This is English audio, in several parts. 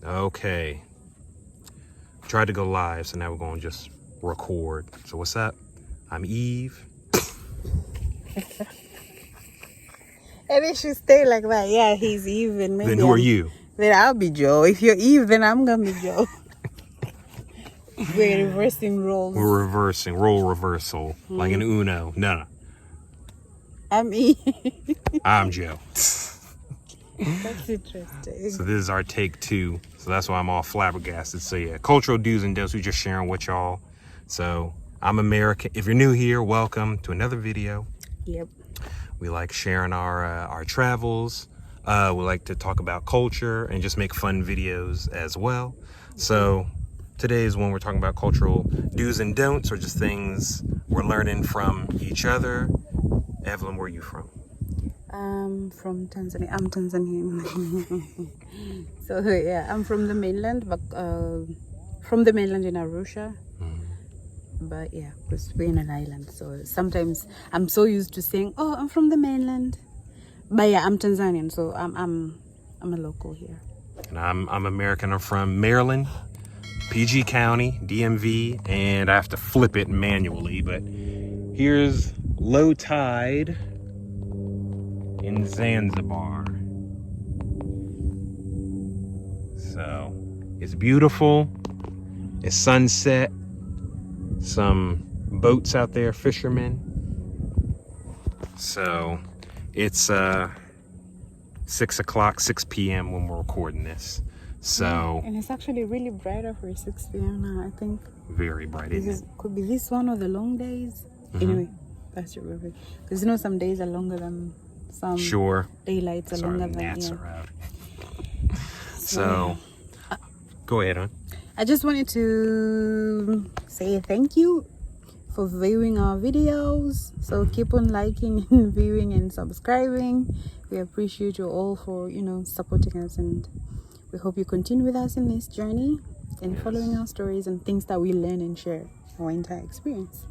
Okay. Tried to go live, so now we're going to just record. So what's up? I'm Eve. And it should stay like that. Yeah, he's Eve and maybe Then who are you? Then I'll be Joe. If you're Eve, then I'm gonna be Joe. We're reversing roles. We're reversing, role reversal, like an Uno. No. I'm Eve. I'm Joe. That's interesting. So this is our take 2. So that's why I'm all flabbergasted. So yeah, cultural do's and don'ts. We just sharing with y'all. So I'm American. If you're new here, welcome to another video. Yep. We like sharing our travels. We like to talk about culture and just make fun videos as well. So today is when we're talking about cultural do's and don'ts, or just things we're learning from each other. Evelyn, where are you from? From Tanzania. I'm Tanzanian. So yeah, I'm from the mainland, but from the mainland in Arusha. But yeah, because we're in an island, so sometimes I'm so used to saying, "Oh, I'm from the mainland," but yeah, I'm Tanzanian, so I'm a local here. And I'm American. I'm from Maryland, PG County, DMV, and I have to flip it manually. But here's low tide in Zanzibar. So it's beautiful. It's sunset. Some boats out there, fishermen. So it's 6 p.m. when we're recording this. So and it's actually really brighter for 6 p.m. now, I think. Very bright, isn't it? Could be this one of the long days. Anyway, that's your favorite. Because you know some days are longer than some. Sure. Daylights are longer than gnats are out. So go ahead, hon. I just wanted to say thank you for viewing our videos. So keep on liking and viewing and subscribing. We appreciate you all for, supporting us, and we hope you continue with us in this journey and following our stories and things that we learn and share our entire experience.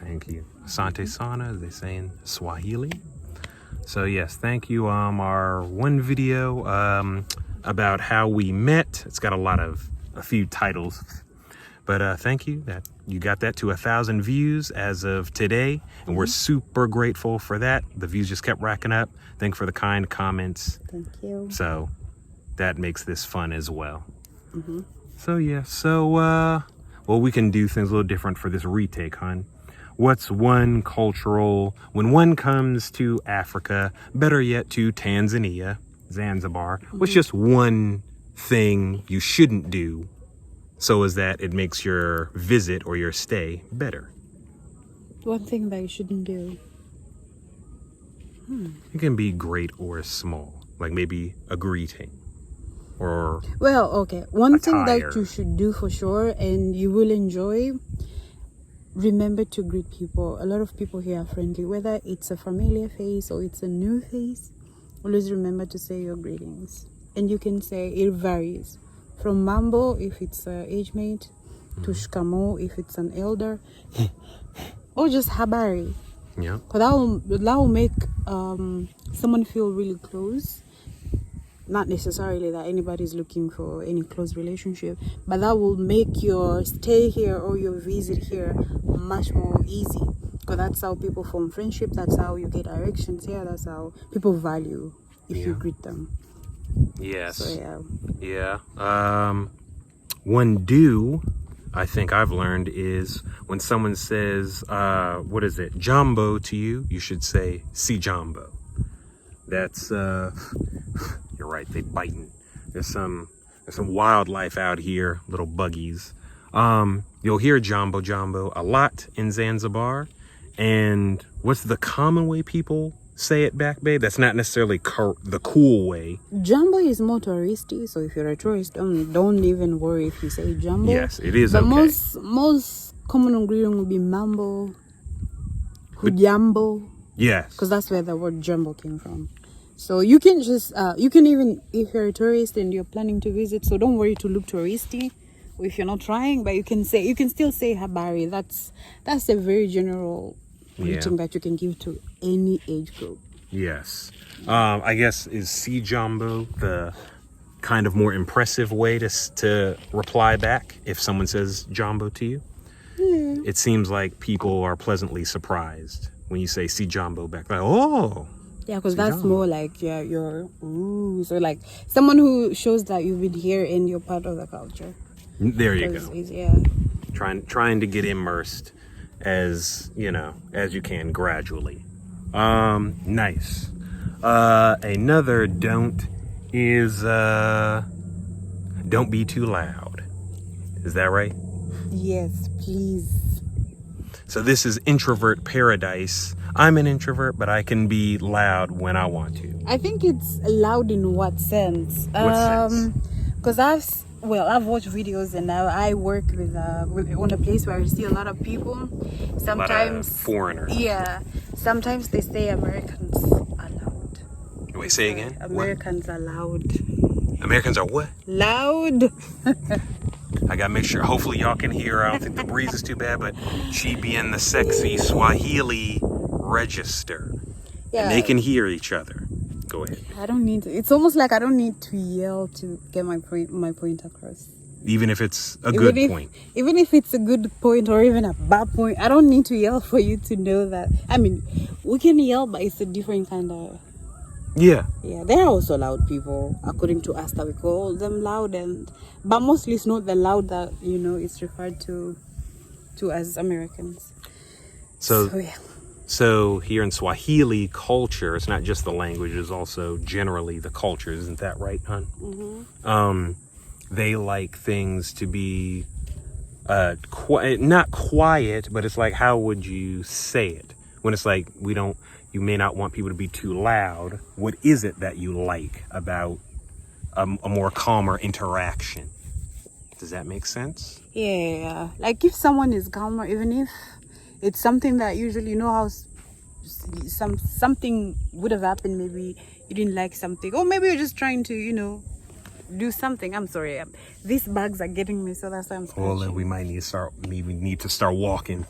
Thank you. Asante sana, as they say in Swahili. So yes, thank you. Our one video about how we met. It's got a few titles, but thank you that you got that to 1,000 views as of today, and we're super grateful for that. The views just kept racking up. Thank you for the kind comments. Thank you. So that makes this fun as well. So yeah, well, we can do things a little different for this retake, hon. What's one cultural, when one comes to Africa, better yet to Tanzania, Zanzibar, what's just one thing you shouldn't do so as that it makes your visit or your stay better? One thing that you shouldn't do. It can be great or small, like maybe a greeting or one thing attire. that you should do for sure and you will enjoy, remember to greet people. A lot of people here are friendly, whether it's a familiar face or it's a new face. Always remember to say your greetings. And you can say, it varies from mambo if it's an age mate, to shikamo if it's an elder, or just habari. Yeah. Because that will make someone feel really close. Not necessarily that anybody's looking for any close relationship, but that will make your stay here or your visit here much more easy. Because that's how people form friendship. That's how you get directions here. That's how people value if you greet them. Yes. So, yeah. One do I think I've learned is when someone says, Jambo to you, you should say, si Jambo. That's, you're right, they biting. There's some wildlife out here, little buggies. You'll hear Jambo a lot in Zanzibar. And what's the common way people say it back, babe? That's not necessarily the cool way. Jumbo is more touristy, so if you're a tourist, don't even worry if you say jumbo. Yes, it is. But okay. most common ingredient would be mambo, hujambo. Yes, because that's where the word jumbo came from. So you can just you can even, if you're a tourist and you're planning to visit, so don't worry to look touristy if you're not trying, but you can still say habari. That's a very general greeting that you can give to any age group. Yes. I guess is si Jambo the kind of more impressive way to reply back if someone says Jambo to you. It seems like people are pleasantly surprised when you say "si Jambo" back. Like, oh. Yeah, because si that's Jambo. more like you're so like someone who shows that you've been here and you're part of the culture. There you 'Cause go. Yeah. Trying to get immersed as you can gradually. Nice. Another don't is don't be too loud. Is that right? Yes, please. So this is introvert paradise. I'm an introvert, but I can be loud when I want to. I think it's loud in what sense? What sense? Because I've watched videos and I work with on a place where I see a lot of people. Sometimes A lot of foreigners. Yeah. Sometimes they say Americans are loud. Wait, say again? Americans are loud. What? Americans are what? Loud. I gotta make sure. Hopefully y'all can hear. I don't think the breeze is too bad, but she be in the sexy Swahili register. Yeah. And they can hear each other. Go ahead. I don't need to. It's almost like I don't need to yell to get my point across. Even if it's a good point. Even if it's a good point or even a bad point, I don't need to yell for you to know that. I mean, we can yell, but it's a different kind of. Yeah. Yeah, there are also loud people, according to us, that we call them loud, but mostly it's not the loud that it's referred to as Americans. So yeah. So here in Swahili culture, it's not just the language; it's also generally the culture. Isn't that right, hon? Mm-hmm. They like things to be not quiet, but it's like, how would you say it? When it's like you may not want people to be too loud. What is it that you like about a more calmer interaction? Does that make sense? Yeah, like if someone is calmer, even if it's something that usually how something would have happened, maybe you didn't like something, or maybe you're just trying to do something. I'm sorry, these bags are getting me, so that's why I'm scratching. Well, then we might need to start walking.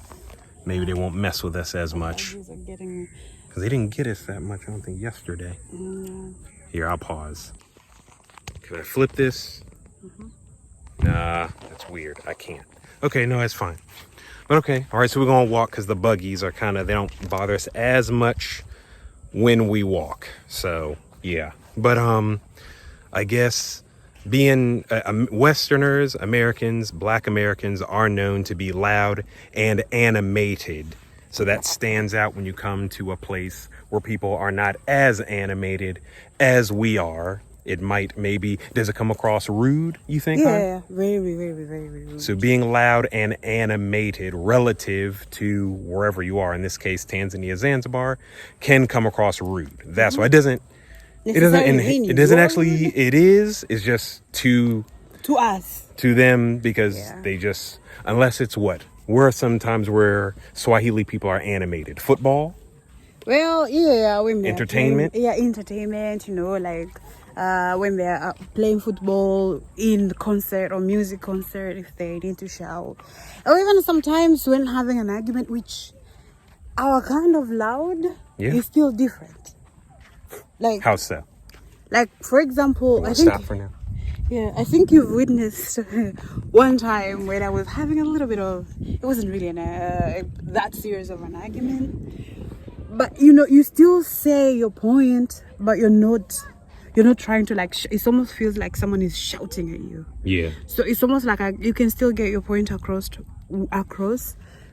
Maybe they won't mess with us as much. These are getting me. Because they didn't get us that much, I don't think, yesterday. Here, I'll pause. Can I flip this? Nah, that's weird. I can't. Okay, no, that's fine. But okay, all right, so we're going to walk because the buggies are they don't bother us as much when we walk. So, yeah. But, I guess being Westerners, Americans, Black Americans are known to be loud and animated. So that stands out when you come to a place where people are not as animated as we are. It does it come across rude, you think? Yeah, very, very, very rude. So being loud and animated relative to wherever you are, in this case, Tanzania, Zanzibar, can come across rude. That's why it is just to us, to them, because they just, unless it's sometimes where Swahili people are animated. Football? Well, yeah, when entertainment? Entertainment, like when they're playing football in concert or music concert, if they need to shout. Or even sometimes when having an argument, which our kind of loud is still different. Like, how so? Like, for example, Stop for now. Yeah, I think you've witnessed one time when I was having a little bit of, it wasn't really that serious of an argument, but you still say your point, but you're not trying to it almost feels like someone is shouting at you. Yeah. So it's almost like you can still get your point across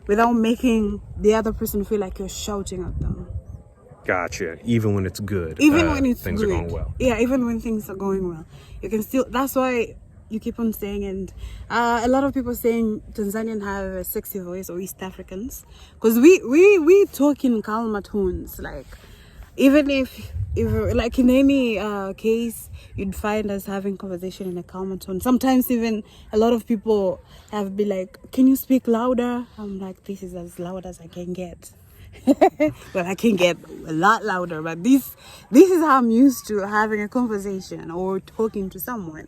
without making the other person feel like you're shouting at them. Gotcha. Even when it's good. Even when things are going well. Yeah, even when things are going well. You can still, that's why you keep on saying, and a lot of people saying Tanzanians have a sexy voice, or East Africans. Because we talk in calmer tones. Like, even if like in any case, you'd find us having conversation in a calmer tone. Sometimes even a lot of people have been like, can you speak louder? I'm like, this is as loud as I can get. Well, I can get a lot louder, but this is how I'm used to having a conversation or talking to someone.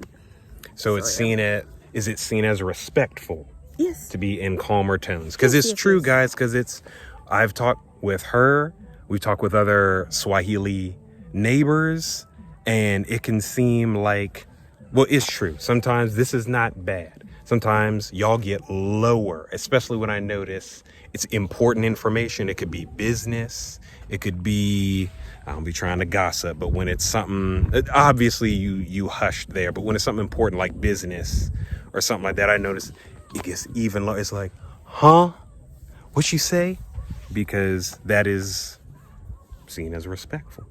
So it's is it seen as respectful? Yes. To be in calmer tones? Because it's true, guys, because I've talked with her, we've talked with other Swahili neighbors, and it can seem like Well, it's true. Sometimes this is not bad. Sometimes y'all get lower, especially when I notice it's important information. It could be business. It could be, I don't be trying to gossip, but when it's something, obviously you hushed there, but when it's something important like business or something like that, I notice it gets even lower. It's like, huh? What you say? Because that is seen as respectful.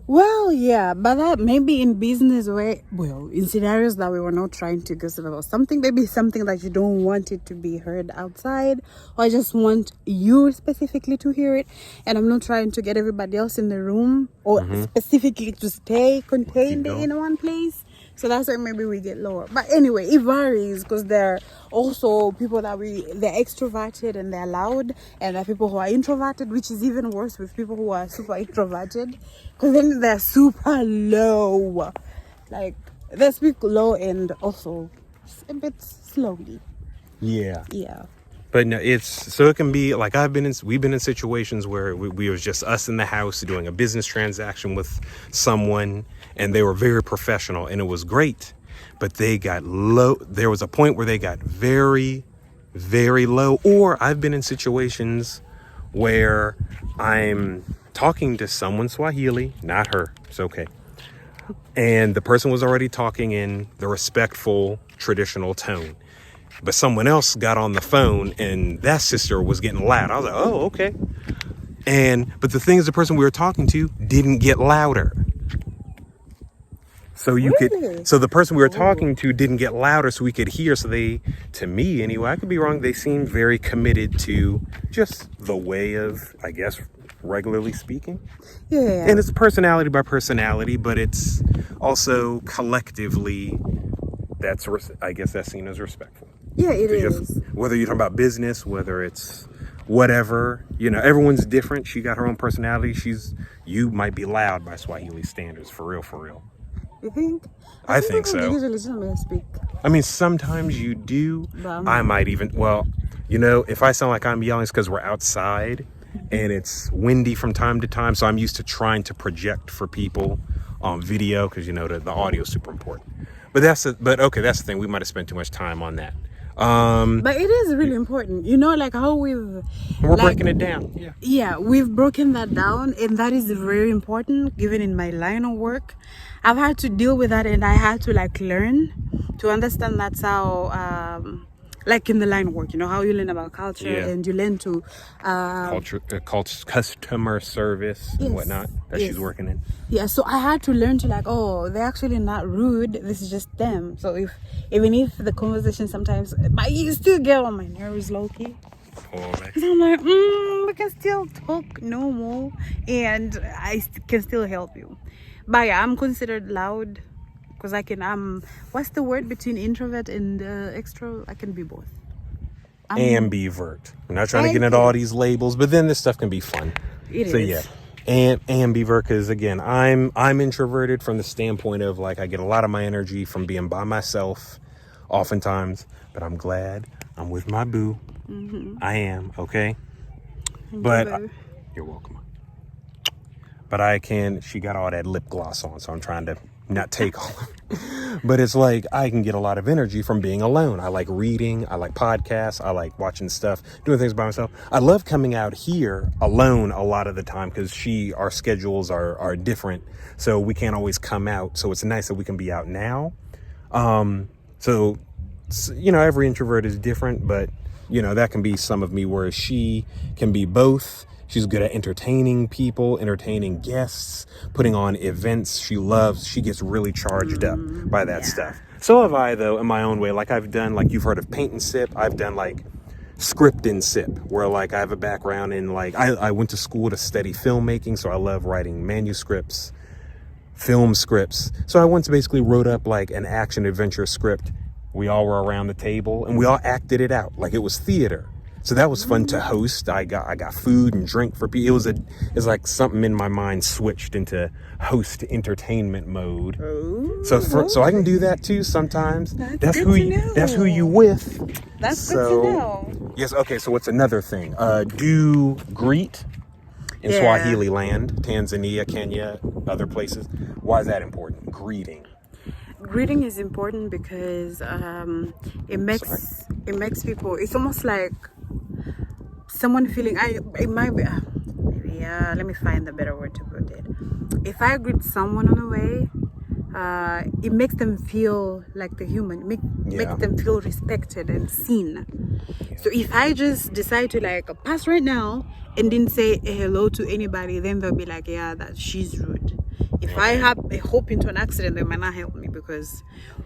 Well, yeah, but that maybe in business way, well, in scenarios that we were not trying to gossip about something, maybe something that you don't want it to be heard outside, or I just want you specifically to hear it, and I'm not trying to get everybody else in the room, or specifically to stay contained in one place. So that's why maybe we get lower. But anyway, it varies because there are also people that they're extroverted and they're loud, and there are people who are introverted, which is even worse with people who are super introverted because then they're super low. Like they speak low and also a bit slowly. Yeah. Yeah. But no, it can be like we've been in situations where we was just us in the house doing a business transaction with someone, and they were very professional and it was great, but they got low. There was a point where they got very, very low. Or I've been in situations where I'm talking to someone Swahili, not her, it's okay. And the person was already talking in the respectful, traditional tone. But someone else got on the phone and that sister was getting loud. I was like, oh, okay. But the thing is, the person we were talking to didn't get louder. So so the person we were talking to didn't get louder so we could hear. So to me anyway, I could be wrong, they seemed very committed to just the way of, I guess, regularly speaking. Yeah. And it's personality by personality, but it's also collectively, I guess that's seen as respectful. Yeah, it is. Whether you're talking about business, whether it's whatever, everyone's different. She got her own personality. You might be loud by Swahili standards, for real. You think? I think so. Usually somebody speak. I mean, sometimes you do. I might even, if I sound like I'm yelling, it's because we're outside and it's windy from time to time. So I'm used to trying to project for people on video because, the audio is super important. But that's the thing. We might have spent too much time on that. But it is really important, like how we're breaking it down. Yeah, we've broken that down, and that is very important. Given in my line of work, I've had to deal with that, and I had to learn to understand that's how like in the line of work, how you learn about culture and you learn to customer service and whatnot that she's working in. Yeah, so I had to learn to they're actually not rude. This is just them. So even if the conversation sometimes, but you still get on my nerves, low-key. Because I'm like, we can still talk normal and I can still help you. But yeah, I'm considered loud. Because what's the word between introvert and extrovert? I can be both. Ambivert. I'm not trying to get into all these labels, but then this stuff can be fun. It is. Yeah. And ambivert, because again, I'm introverted from the standpoint of I get a lot of my energy from being by myself oftentimes, but I'm glad I'm with my boo. Mm-hmm. I am, okay? You're welcome. But she got all that lip gloss on, so I'm trying to not take all of it. But it's I can get a lot of energy from being alone. I like reading, I like podcasts, I like watching stuff, doing things by myself. I love coming out here alone a lot of the time because our schedules are different, so we can't always come out. So it's nice that we can be out now. So every introvert is different, but that can be some of me, whereas she can be both. She's good at entertaining people, entertaining guests, putting on events. She gets really charged up by that stuff. So have I, though, in my own way. I've done, you've heard of paint and sip. I've done script and sip, where I have a background in I went to school to study filmmaking. So I love writing manuscripts, film scripts. So I once basically wrote up an action adventure script. We all were around the table and we all acted it out like it was theater. So that was fun to host. I got food and drink for people. It's like something in my mind switched into host entertainment mode. Ooh, so I can do that too sometimes. That's who you with. That's good to know. Yes. Okay. So what's another thing? Do greet in Swahili land, Tanzania, Kenya, other places. Why is that important? Greeting. greeting is important because it makes people. It's almost like someone feeling. It might be. Maybe let me find the better word to put it. If I greet someone on the way, it makes them feel like the human. Makes them feel respected and seen. So if I just decide to like pass right now and didn't say a hello to anybody, then they'll be like, yeah, that she's rude. If I have a hope into an accident, they might not help me, because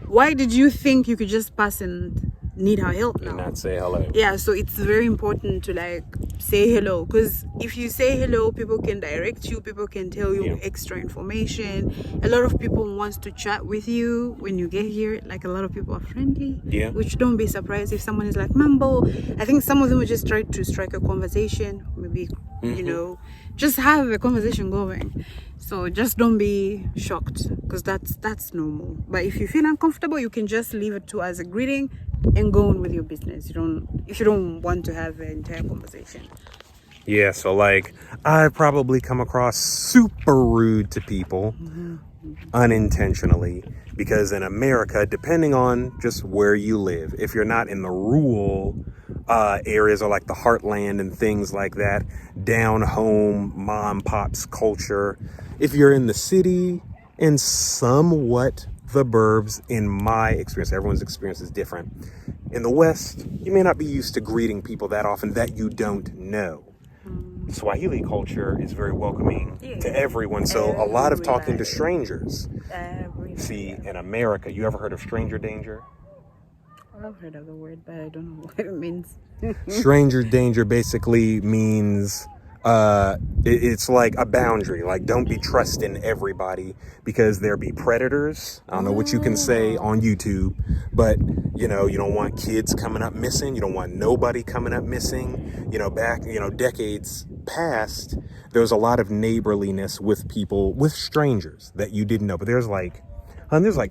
why did you think you could just pass and need her help now? And not say hello. Yeah, so it's very important to like say hello, because if you say hello, people can direct you, people can tell you extra information. A lot of people wants to chat with you when you get here. Like, a lot of people are friendly. Yeah. Which, don't be surprised if someone is like mambo. I think some of them will just try to strike a conversation, maybe you know, just have a conversation going. So just don't be shocked, because that's normal. But if you feel uncomfortable, you can just leave it to as a greeting and go on with your business. If you don't want to have an entire conversation. Yeah, so like I've probably come across super rude to people unintentionally, because in America, depending on just where you live, if you're not in the rural areas or like the heartland and things like that, down home, mom pops culture, if you're in the city and somewhat the burbs, in my experience, everyone's experience is different. In the West, you may not be used to greeting people that often that you don't know. Swahili culture is very welcoming to everyone, so a lot of talking to strangers. See, in America, you ever heard of stranger danger? I've heard of the word, but I don't know what it means. Stranger danger basically means it's like a boundary. Like, don't be trusting everybody, because there be predators. I don't know what you can say on YouTube, but you know, you don't want kids coming up missing. You don't want nobody coming up missing. You know, back, decades past, there was a lot of neighborliness with people, with strangers that you didn't know. But there's like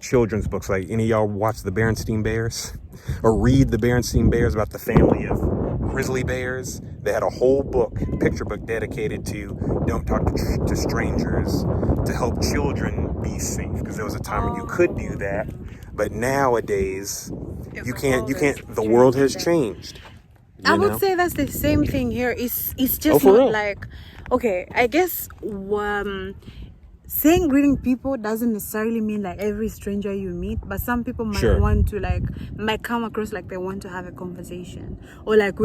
children's books. Like, any of y'all watch the Berenstain Bears or read the Berenstain Bears about the family of grizzly bears? They had a whole book, picture book, dedicated to don't talk to strangers, to help children be safe, because there was a time when you could do that, but nowadays you can't. The world has changed. I would say that's the same thing here. It's just not real? like, okay, I guess saying greeting people doesn't necessarily mean like every stranger you meet, but some people might want to might come across like they want to have a conversation, or like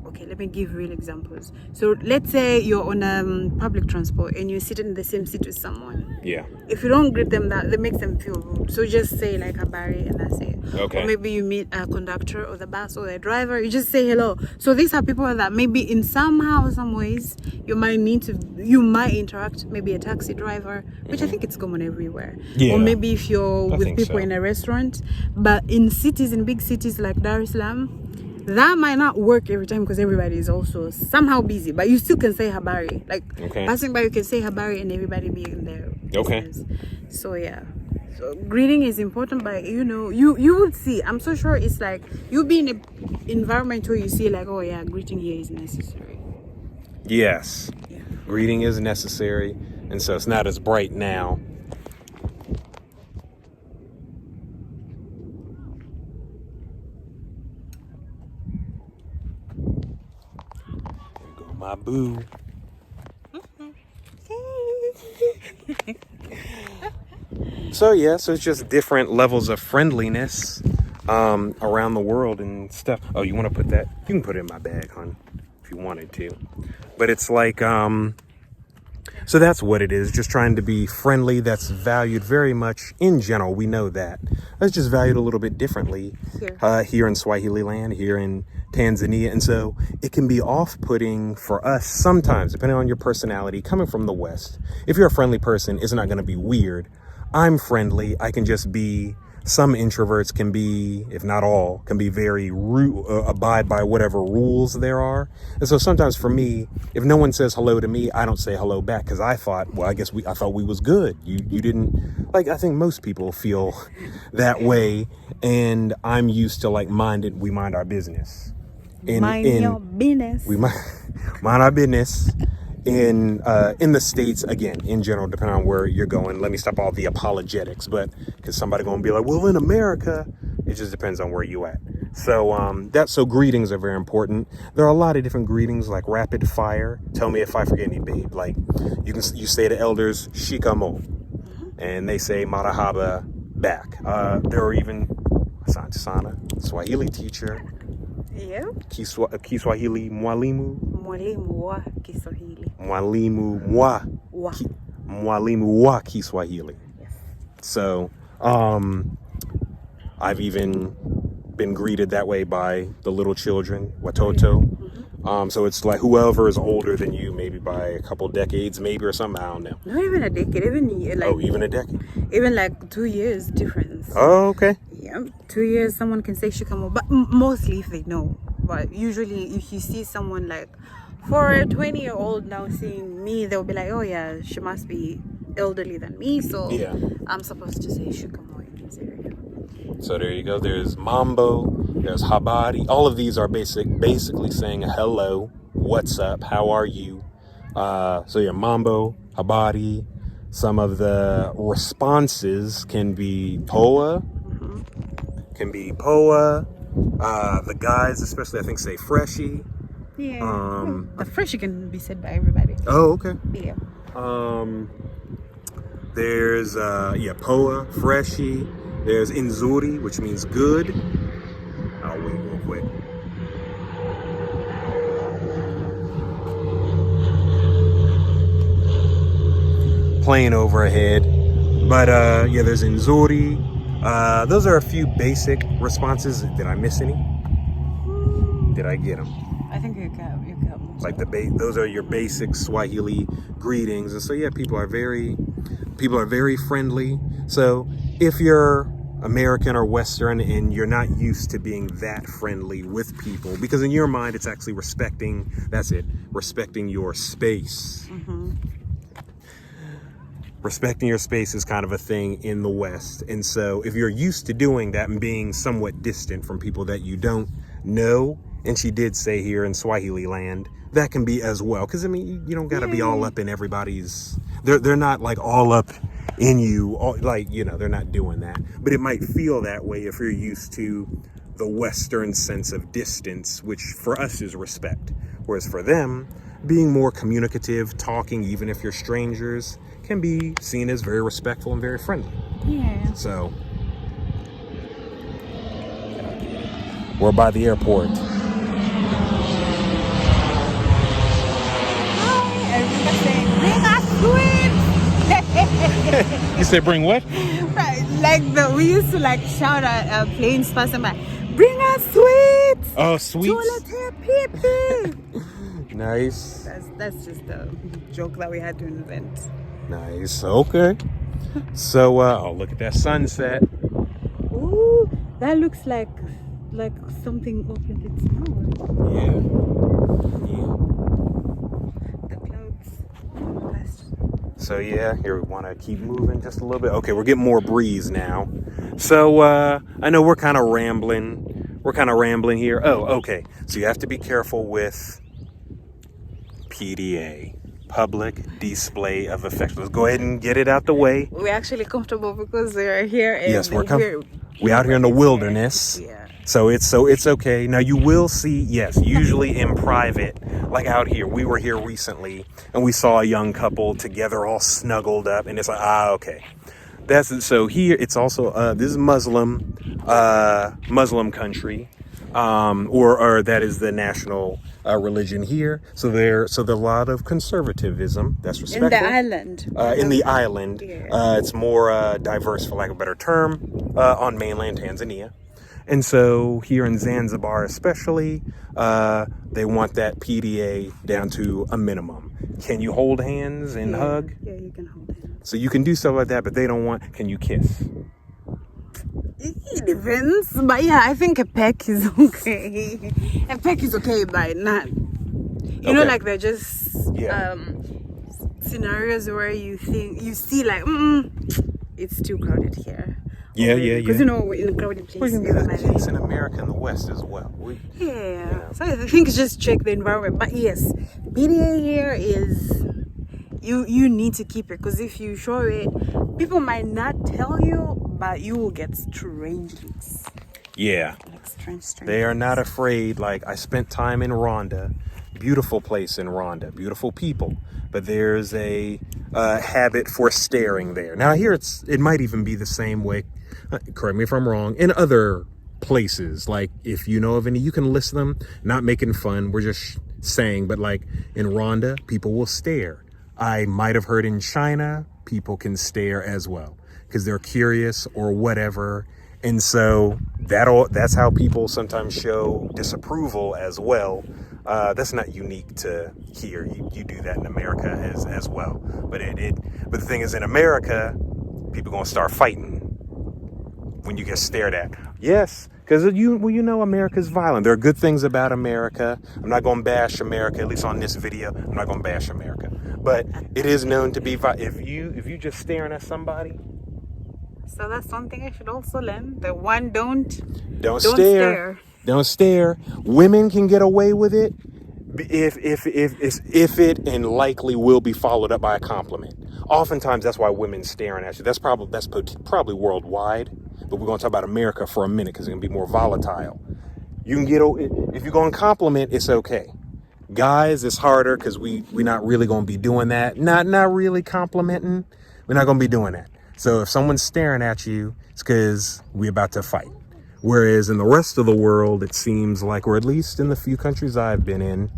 okay, let me give real examples. So let's say you're on public transport and you're sitting in the same seat with someone. Yeah. If you don't greet them, that makes them feel rude. So just say like habari and that's it. Okay. Or maybe you meet a conductor or the bus or the driver, you just say hello. So these are people that maybe in some ways you might interact, maybe a taxi driver, which I think it's common everywhere. Yeah. Or maybe if you're with people in a restaurant. But in big cities like Dar es Salaam, that might not work every time, because everybody is also somehow busy, but you still can say habari. Like, passing by, you can say habari and everybody be in there. Okay. So yeah. So greeting is important, but you would see. I'm so sure it's like you'll be in an environment where you see like, oh yeah, greeting here is necessary. Yes. Yeah. Greeting is necessary, and so it's not as bright now. My boo. So it's just different levels of friendliness around the world and stuff. Oh, you want to put that? You can put it in my bag, hon, if you wanted to. But it's like, so that's what it is. Just trying to be friendly. That's valued very much in general. We know that. That's just valued a little bit differently here in Swahili land, here in Tanzania. And so it can be off-putting for us sometimes, depending on your personality. Coming from the West, if you're a friendly person, it's not going to be weird. I'm friendly. I can just be, some introverts can be, if not all, can be very abide by whatever rules there are. And so sometimes for me, if no one says hello to me, I don't say hello back, because I thought, well, I thought we was good. You didn't, like, I think most people feel that way, and I'm used to like we mind our business. Mind your business. We mind our business. in the States, again, in general, depending on where you're going, let me stop all the apologetics, but because somebody gonna be like, well, in America, it just depends on where you at. So greetings are very important. There are a lot of different greetings, like rapid fire. Tell me if I forget any, babe. Like you say to elders, shikamo, and they say marahaba back. There are even asante sana, Swahili teacher. Yeah. Kiswahili mwalimu. Mwalimu wa Kiswahili. Mwalimu wa Kiswahili. Yes. So, I've even been greeted that way by the little children, watoto. So it's like whoever is older than you, maybe by a couple decades, maybe, or something. I don't know. Not even a decade, Even a decade. Even like 2 years difference. Oh, okay. Yeah, 2 years someone can say shikamo, but mostly if they know. But usually if you see someone like, for a 20-year-old now seeing me, they'll be like, oh yeah, she must be elderly than me, so yeah, I'm supposed to say shikamo in this area. So there you go. There's mambo, there's habari. All of these are basically saying hello, what's up, how are you? So yeah, mambo, habari. Some of the responses can be poa, the guys especially, I think, say freshie. Yeah. The freshie can be said by everybody. Oh, okay. Yeah. There's poa, freshie. There's inzuri, which means good. I'll wait real quick. Plane overhead. But there's inzuri. Those are a few basic responses. Did I miss any? Did I get them? I think you got like those are your basic Swahili greetings. And so yeah, people are very friendly. So if you're American or Western and you're not used to being that friendly with people, because in your mind it's actually respecting your space. Respecting your space is kind of a thing in the West. And so if you're used to doing that and being somewhat distant from people that you don't know, and she did say here in Swahili land, that can be as well. Because, I mean, you don't got to be all up in everybody's... They're not, like, all up in you. They're not doing that. But it might feel that way if you're used to the Western sense of distance, which for us is respect. Whereas for them, being more communicative, talking, even if you're strangers, can be seen as very respectful and very friendly. Yeah. So, we're by the airport. I remember saying, bring us sweets. You said bring what? Right, we used to shout at planes passing by, bring us sweets. Oh, sweets. Nice. That's just a joke that we had to invent. Nice. Okay. So, look at that sunset. Ooh, that looks like something opened its mouth. Yeah. The clouds. So yeah, here we want to keep moving just a little bit. Okay, we're getting more breeze now. So I know we're kind of rambling. Here. Oh, okay. So you have to be careful with PDA. Public display of affection. Let's go ahead and get it out the way. We're actually comfortable because we're here. And yes, we're out here in the wilderness. Yeah. So it's okay. Now you will see, yes, usually in private, like out here. We were here recently and we saw a young couple together, all snuggled up, and it's like, okay. So here it's also this is Muslim country, or that is the national religion here. So there's a lot of conservatism. That's respectful. In the island. In the island, yeah. It's more diverse, for lack of a better term, on mainland Tanzania. And so here in Zanzibar especially, they want that PDA down to a minimum. Can you hold hands and hug? Yeah, you can hold hands. So you can do stuff like that, but they don't want, can you kiss? It depends, but yeah, I think a peck is okay. A peck is okay, but not. You know, they're just scenarios where you see it's too crowded here, Yeah, Because, you know, we're in a crowded place. We can get a case in America and the West as well. So I think just check the environment. But yes, PDA here is... You need to keep it, because if you show it, people might not tell you, but you will get strange looks. Yeah. Like strange They are looks. not afraid. Like, I spent time in Rwanda. Beautiful place in Rwanda. Beautiful people. But there's a habit for staring there. Now, here it might even be the same way. Correct me if I'm wrong. In other places, like, if you know of any, you can list them. Not making fun. We're just saying. But, like, in Rwanda, people will stare. I might have heard in China, people can stare as well because they're curious or whatever. And so that's how people sometimes show disapproval as well. That's not unique to here. You do that in America as well. But but the thing is, in America, people gonna start fighting when you get stared at. Yes, because you know America's violent. There are good things about America. I'm not gonna bash America, at least on this video. I'm not gonna bash America, but it is known to be if you just staring at somebody. So that's something I should also learn. The one don't stare. Don't stare. Women can get away with it if it and likely will be followed up by a compliment. Oftentimes that's why women staring at you. That's probably worldwide, but we're gonna talk about America for a minute because it's gonna be more volatile. You can get if you're gonna compliment, it's okay. Guys, it's harder because we're not really gonna be doing that. Not really complimenting. We're not gonna be doing that. So if someone's staring at you, it's because we're about to fight. Whereas in the rest of the world, it seems like, or at least in the few countries I've been in,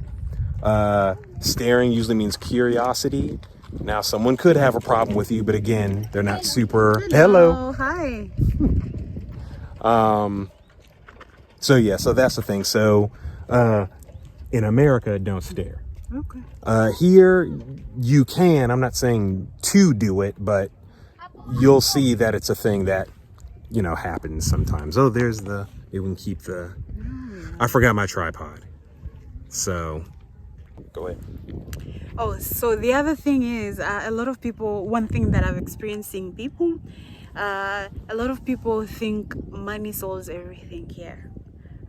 staring usually means curiosity. Now, someone could have a problem with you, but again, they're not super... Hello. Hi. So yeah, so that's the thing. So in America, don't stare. Okay. Here, you can. I'm not saying to do it, but you'll see that it's a thing that, you know, happens sometimes. Oh, there's you can keep I forgot my tripod. So, go ahead. Oh, so the other thing is, a lot of people, one thing that I've experienced seeing people, a lot of people think money solves everything here.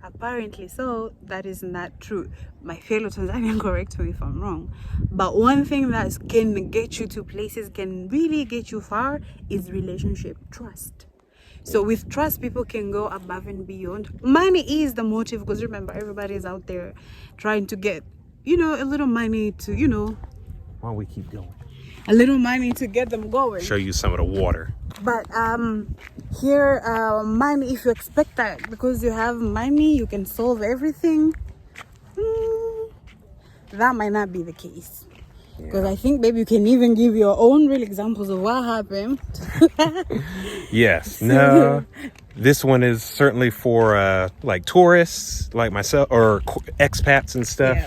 Apparently so, that is not true. My fellow Tanzanian, correct me if I'm wrong. But one thing that can get you to places, can really get you far, is relationship, trust. So with trust, people can go above and beyond. Money is the motive, because remember, everybody is out there trying to get, you know, a little money to, you know. Why don't we keep going? A little money to get them going. Show you some of the water. But here, money, if you expect that because you have money, you can solve everything, that might not be the case. Because I think maybe you can even give your own real examples of what happened. Yes. No. This one is certainly for like tourists like myself or expats and stuff.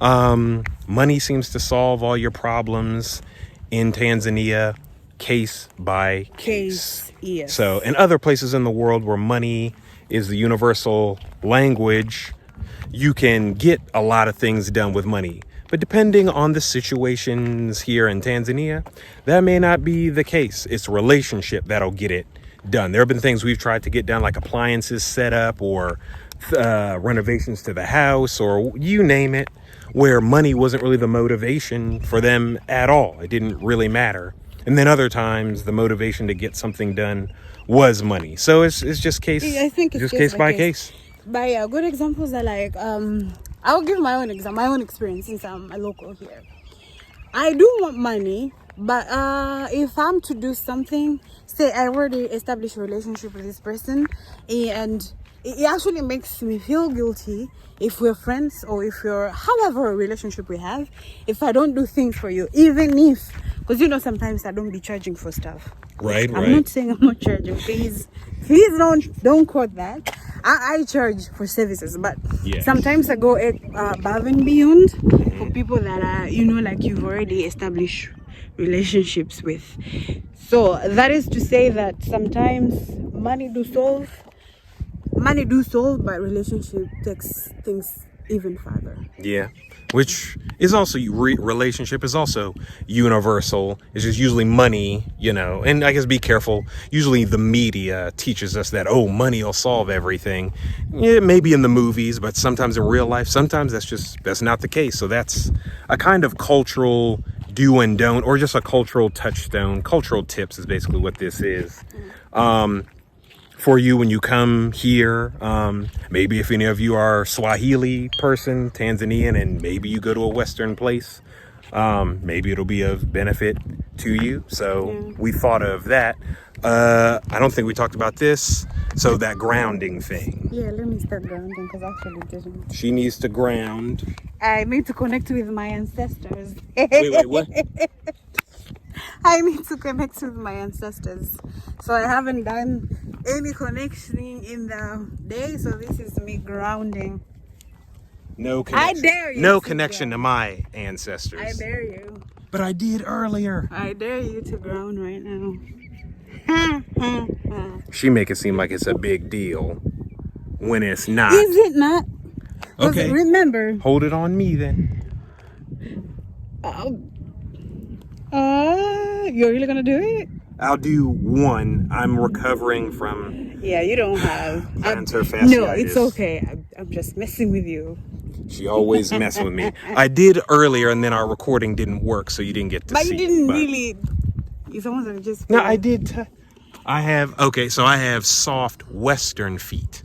Yeah. Money seems to solve all your problems in Tanzania, case by case. Yes. So in other places in the world where money is the universal language, you can get a lot of things done with money. But depending on the situations here in Tanzania, that may not be the case. It's relationship that'll get it done. There have been things we've tried to get done, like appliances set up or renovations to the house or you name it, where money wasn't really the motivation for them at all. It didn't really matter. And then other times, the motivation to get something done was money. So it's just case by case. But yeah, good examples are like, I'll give my own example, my own experience since I'm a local here. I do want money, but if I'm to do something, say I already established a relationship with this person, and it actually makes me feel guilty if we're friends or if you're, however, a relationship we have, if I don't do things for you, even if, because you know, sometimes I don't be charging for stuff. Right. I'm not saying I'm not charging. Please don't quote that. I charge for services, but sometimes I go above and beyond for people that are, you know, like you've already established relationships with. So that is to say that sometimes money do solve, but relationship takes things even farther. Yeah, which is also relationship is also universal. It's just usually money, you know, and I guess be careful. Usually the media teaches us that, oh, money will solve everything. Yeah, maybe in the movies, but sometimes in real life, sometimes that's not the case. So that's a kind of cultural do and don't, or just a cultural touchstone. Cultural tips is basically what this is. For you when you come here, maybe if any of you are Swahili person, Tanzanian, and maybe you go to a Western place, maybe it'll be of benefit to you. So we thought of that. I don't think we talked about this. So that grounding thing. Yeah, let me start grounding because I actually didn't. She needs to ground. I need to connect with my ancestors. Wait, what? I need to connect with my ancestors. So I haven't done any connection in the day, so this is me grounding. No connection. I dare you. No connection to my ancestors. I dare you. But I did earlier. I dare you to ground right now. She make it seem like it's a big deal when it's not. Is it not? Okay. Remember. Hold it on me then. You're really gonna do it? I'll do one. I'm recovering from Yeah, you don't have. plantar fasciitis. No, it's okay. I'm just messing with you. She always messing with me. I did earlier, and then our recording didn't work, so you didn't get to But see you didn't it. really. You someone just. No, I did. I have soft Western feet,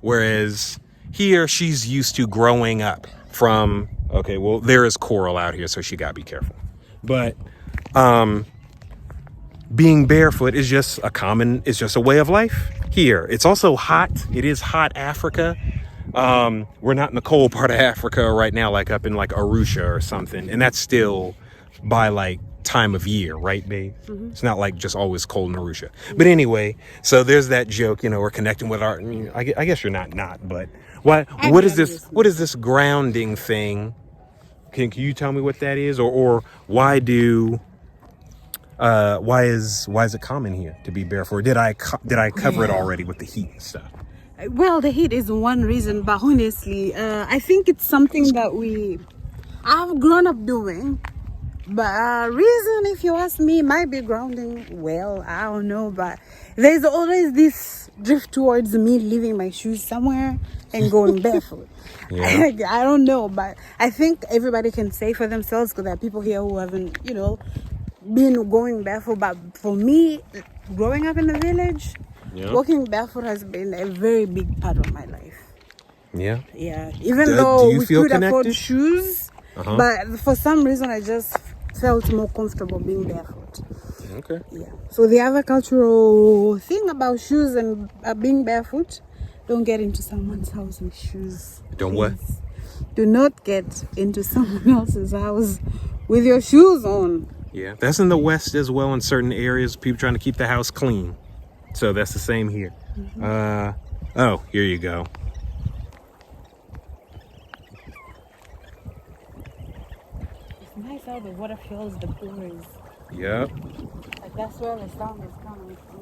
whereas here she's used to growing up from. Okay, well there is coral out here, so she gotta be careful. But being barefoot is just a way of life here. It's also hot. It is hot Africa. We're not in the cold part of Africa right now, like up in like Arusha or something. And that's still by like time of year, right, babe? Mm-hmm. It's not like just always cold in Arusha. But anyway, so there's that joke, you know, we're connecting with our, I guess you're not, but what is this grounding thing? Can you tell me what that is? Or why is it common here to be barefoot? Did I cover it already with the heat and stuff? Well, the heat is one reason, but honestly, I think it's something that I've grown up doing. But reason, if you ask me, might be grounding. Well, I don't know, but there's always this drift towards me leaving my shoes somewhere and going barefoot. Yeah. I don't know, but I think everybody can say for themselves because there are people here who haven't, you know, been going barefoot. But for me, growing up in the village, walking barefoot has been a very big part of my life. Yeah. Yeah. Even though we could afford shoes, but for some reason I just felt more comfortable being barefoot. Okay. Yeah. So the other cultural thing about shoes and being barefoot, don't get into someone's house with shoes. Don't what? Do not get into someone else's house with your shoes on. Yeah, that's in the West as well. In certain areas, people trying to keep the house clean. So that's the same here. Mm-hmm. Oh, here you go. It's nice how the water fills the pores. Yep. Like that's where the sound is coming from.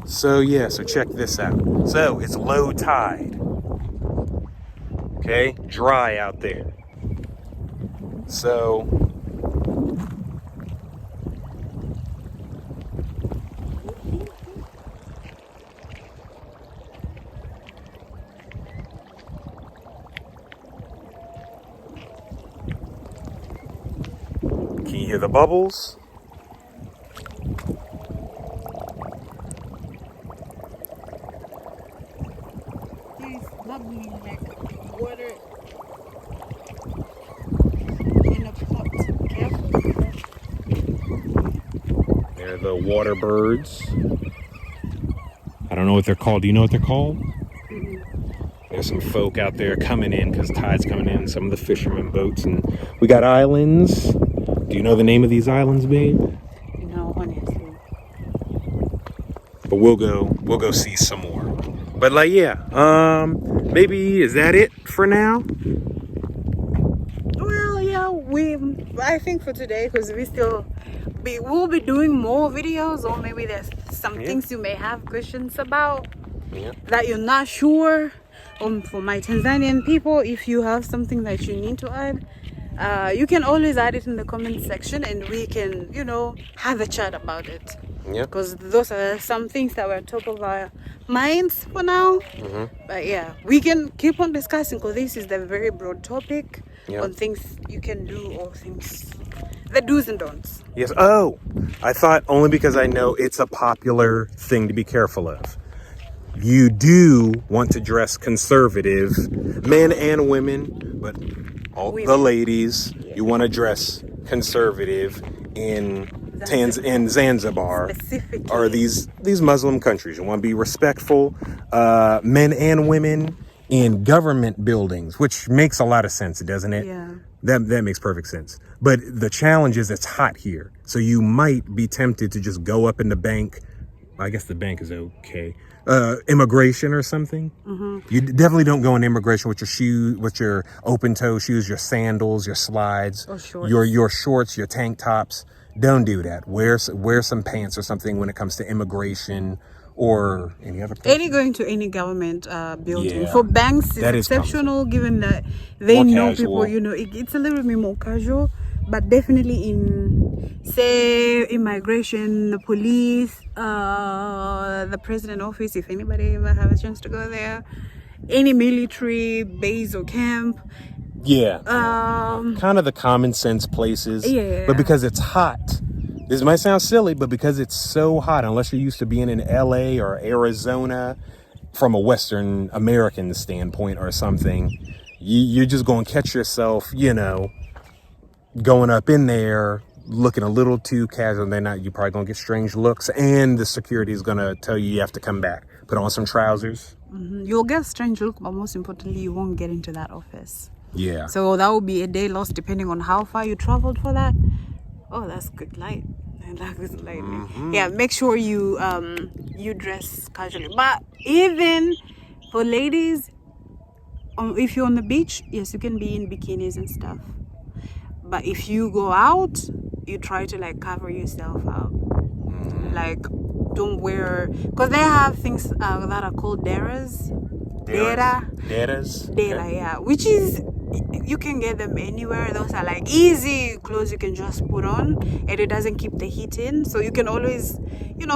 So yeah, so check this out. So it's low tide. Okay, dry out there. So can you hear the bubbles? Bubbling like water in a pot. Careful. They're the water birds. I don't know what they're called. Do you know what they're called? Mm-hmm. There's some folk out there coming in because tide's coming in. Some of the fishermen boats, and we got islands. Do you know the name of these islands, babe? No, honestly. But we'll go see some more. But like, yeah, maybe is that it for now? Well, yeah, I think for today, because we'll be doing more videos, or maybe there's some things you may have questions about that you're not sure. For my Tanzanian people, if you have something that you need to add, you can always add it in the comment section, and we can, have a chat about it. Yep. Because those are some things that were top of our minds for now. But yeah, we can keep on discussing, because this is the very broad topic on things you can do, or things, the do's and don'ts. Yes. Oh, I thought only because I know it's a popular thing to be careful of. You do want to dress conservative, men and women, but all the ladies, you want to dress conservative in Zanzibar, or these Muslim countries. You want to be respectful, men and women in government buildings, which makes a lot of sense, doesn't it? Yeah. That makes perfect sense. But the challenge is it's hot here, so you might be tempted to just go up in the bank. I guess the bank is okay. Immigration or something. You definitely don't go in immigration with your shoes, with your open toe shoes, your sandals, your slides, or shorts. your shorts, your tank tops. Don't do that. Wear some pants or something when it comes to immigration or any other place. Going to any government building. Yeah. For banks, it's exceptional, given that they More know casual. people. It's a little bit more casual, but definitely in, say, immigration, the police, the president office, if anybody ever have a chance to go there, any military base or camp. Yeah. Kind of the common sense places. Yeah. But because it's hot, this might sound silly, but because it's so hot, unless you're used to being in LA or Arizona from a Western American standpoint or something, you're just going to catch yourself, going up in there looking a little too casual. You're probably going to get strange looks, and the security is going to tell you have to come back. Put on some trousers. You'll get a strange look, but most importantly, you won't get into that office. Yeah. So that will be a day lost, depending on how far you traveled for that. Oh, that's good light. That is lighting. Yeah, make sure you dress casually. But even for ladies, if you're on the beach, yes, you can be in bikinis and stuff. But if you go out, you try to cover yourself up. Don't wear, because they have things that are called deras. Deras. Okay. Yeah, which is, you can get them anywhere. Those are easy clothes you can just put on, and it doesn't keep the heat in. So you can always,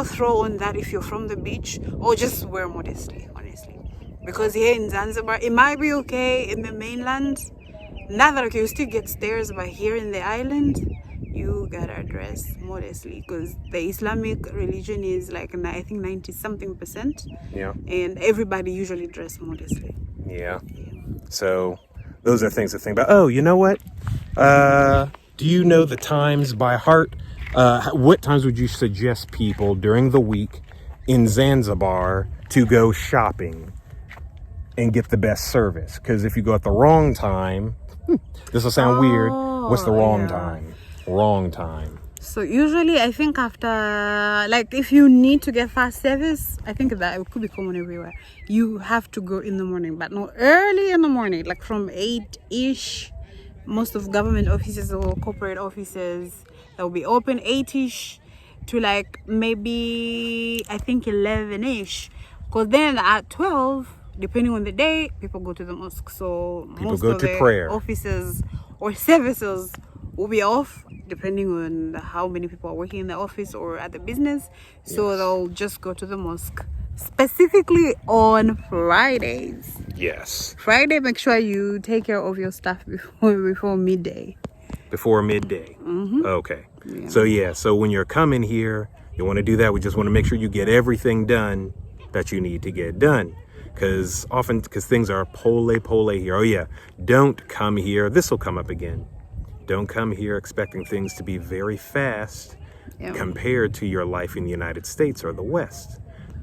throw on that if you're from the beach, or just wear modestly, honestly. Because here in Zanzibar, it might be okay in the mainland. Not that okay, you still get stares, but here in the island, you gotta dress modestly, because the Islamic religion is I think 90-something%. Yeah. And everybody usually dress modestly. Yeah. So those are things to think about. Oh, you know what? Do you know the times by heart? What times would you suggest people during the week in Zanzibar to go shopping and get the best service? Because if you go at the wrong time, this will sound weird. What's the wrong time? Wrong time. So usually, I think after, if you need to get fast service, I think that it could be common everywhere. You have to go in the morning, but not early in the morning, from 8-ish. Most of government offices or corporate offices, that will be open 8-ish to maybe, I think 11-ish. Because then at 12, depending on the day, people go to the mosque. So people most go of to the prayer. Offices or services will be off, depending on how many people are working in the office or at the business. So they'll just go to the mosque, specifically on Fridays. Yes. Friday, make sure you take care of your stuff before midday. Before midday. Okay. Yeah. So when you're coming here, you want to do that. We just want to make sure you get everything done that you need to get done. Because things are pole here. Oh yeah, don't come here. This will come up again. Don't come here expecting things to be very fast compared to your life in the United States or the West.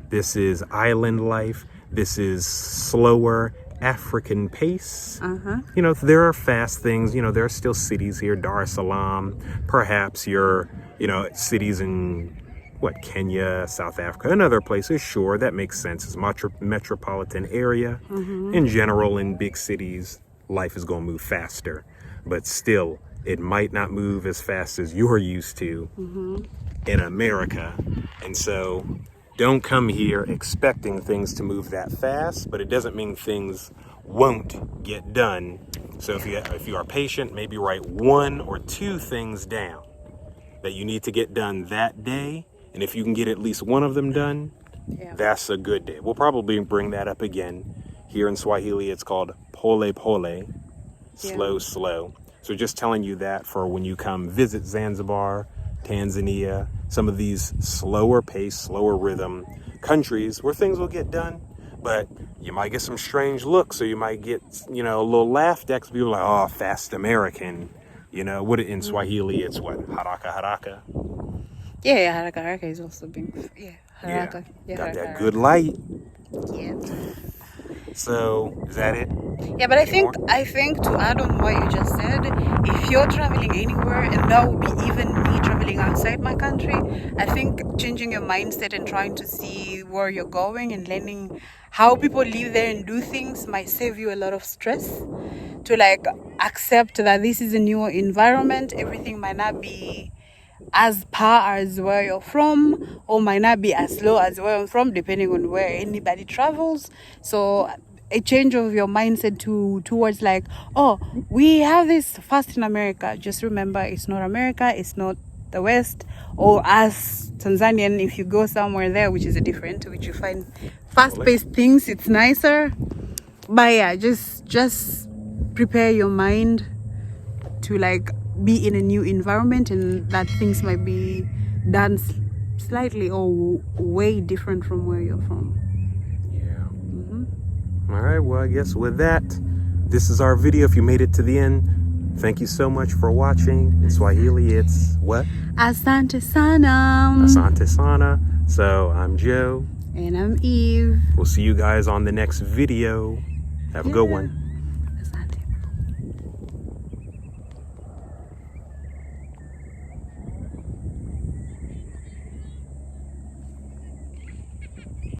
This is island life. This is slower African pace. There are fast things. There are still cities here, Dar es Salaam, perhaps your, cities in Kenya, South Africa, and other places. Sure, that makes sense. It's a metropolitan area. In general, in big cities, life is going to move faster. But still, it might not move as fast as you're used to in America. And so don't come here expecting things to move that fast, but it doesn't mean things won't get done. So if you are patient, maybe write 1 or 2 things down that you need to get done that day. And if you can get at least one of them done, that's a good day. We'll probably bring that up again. Here in Swahili, it's called pole pole, slow, slow. So just telling you that for when you come visit Zanzibar, Tanzania, some of these slower pace, slower rhythm countries where things will get done, but you might get some strange looks, or you might get, a little laughed at, 'cause people are like, oh, fast American. What in Swahili, it's what? Haraka haraka. Yeah, haraka haraka is also being, haraka. Yeah, got that good light. Yeah. So, is that it? Yeah, but I think to add on what you just said, if you're traveling anywhere, and that would be even me traveling outside my country, I think changing your mindset and trying to see where you're going and learning how people live there and do things might save you a lot of stress. To accept that this is a new environment, everything might not be as par as where you're from, or might not be as low as where I'm from, depending on where anybody travels. So a change of your mindset towards we have this fast in America. Just remember, it's not America, it's not the West, or as Tanzanian, if you go somewhere there which is different, which you find fast-paced things, it's nicer. But yeah, just prepare your mind to be in a new environment, and that things might be done slightly or way different from where you're from. All right, well, I guess with that, this is our video. If you made it to the end, thank you so much for watching. In Swahili, it's what? Asante sana. Asante sana. So I'm Joe. And I'm Eve. We'll see you guys on the next video. Have a good one.